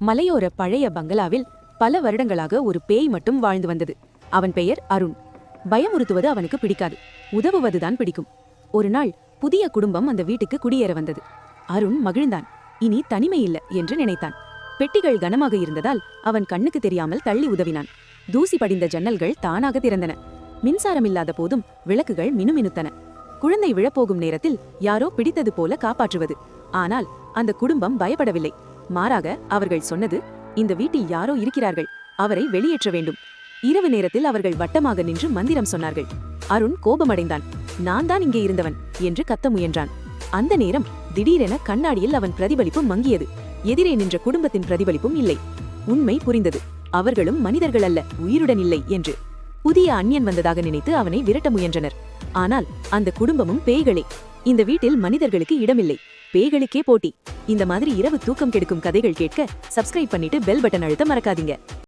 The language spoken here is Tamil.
மலையோர பழைய பங்களாவில் பல வருடங்களாக ஒரு பேய் மட்டும் வாழ்ந்து வந்தது. அவன் பெயர் அருண். பயமுறுத்துவது அவனுக்கு பிடிக்காது, உதவுவதுதான் பிடிக்கும். ஒரு நாள் புதிய குடும்பம் அந்த வீட்டுக்கு குடியேற வந்தது. அருண் மகிழ்ந்தான். இனி தனிமை இல்ல என்று நினைத்தான். பெட்டிகள் கனமாக இருந்ததால் அவன் கண்ணுக்கு தெரியாமல் தள்ளி உதவினான். தூசி படிந்த ஜன்னல்கள் தானாக திறந்தன. மின்சாரம் இல்லாத போதும் விளக்குகள் மினுமினுத்தன. குழந்தை விழப்போகும் நேரத்தில் யாரோ பிடித்தது போல காப்பாற்றுவது. ஆனால் அந்த குடும்பம் பயப்படவில்லை. மாறாக அவர்கள் சொன்னது, இந்த வீட்டில் யாரோ இருக்கிறார்கள், அவரை வெளியேற்ற வேண்டும். இரவு நேரத்தில் அவர்கள் வட்டமாக நின்று மந்திரம் சொன்னார்கள். அருண் கோபமடைந்தான். நான் தான் இங்கே இருந்தவன் என்று கத்த முயன்றான். அந்த நேரம் திடீரென கண்ணாடியில் அவன் பிரதிபலிப்பு மங்கியது. எதிரே நின்ற குடும்பத்தின் பிரதிபலிப்பும் இல்லை. உண்மை புரிந்தது. அவர்களும் மனிதர்கள் அல்ல, உயிருடன் இல்லை என்று. புதிய அந்நியன் வந்ததாக நினைத்து அவனை விரட்ட முயன்றனர். ஆனால் அந்த குடும்பமும் பேய்களே. இந்த வீட்டில் மனிதர்களுக்கு இடமில்லை, பேய்களுக்கே போட்டி. இந்த மாதிரி இரவு தூக்கம் கெடுக்கும் கதைகள் கேட்க சப்ஸ்கிரைப் பண்ணிட்டு பெல் பட்டன் அழுத்த மறக்காதீங்க.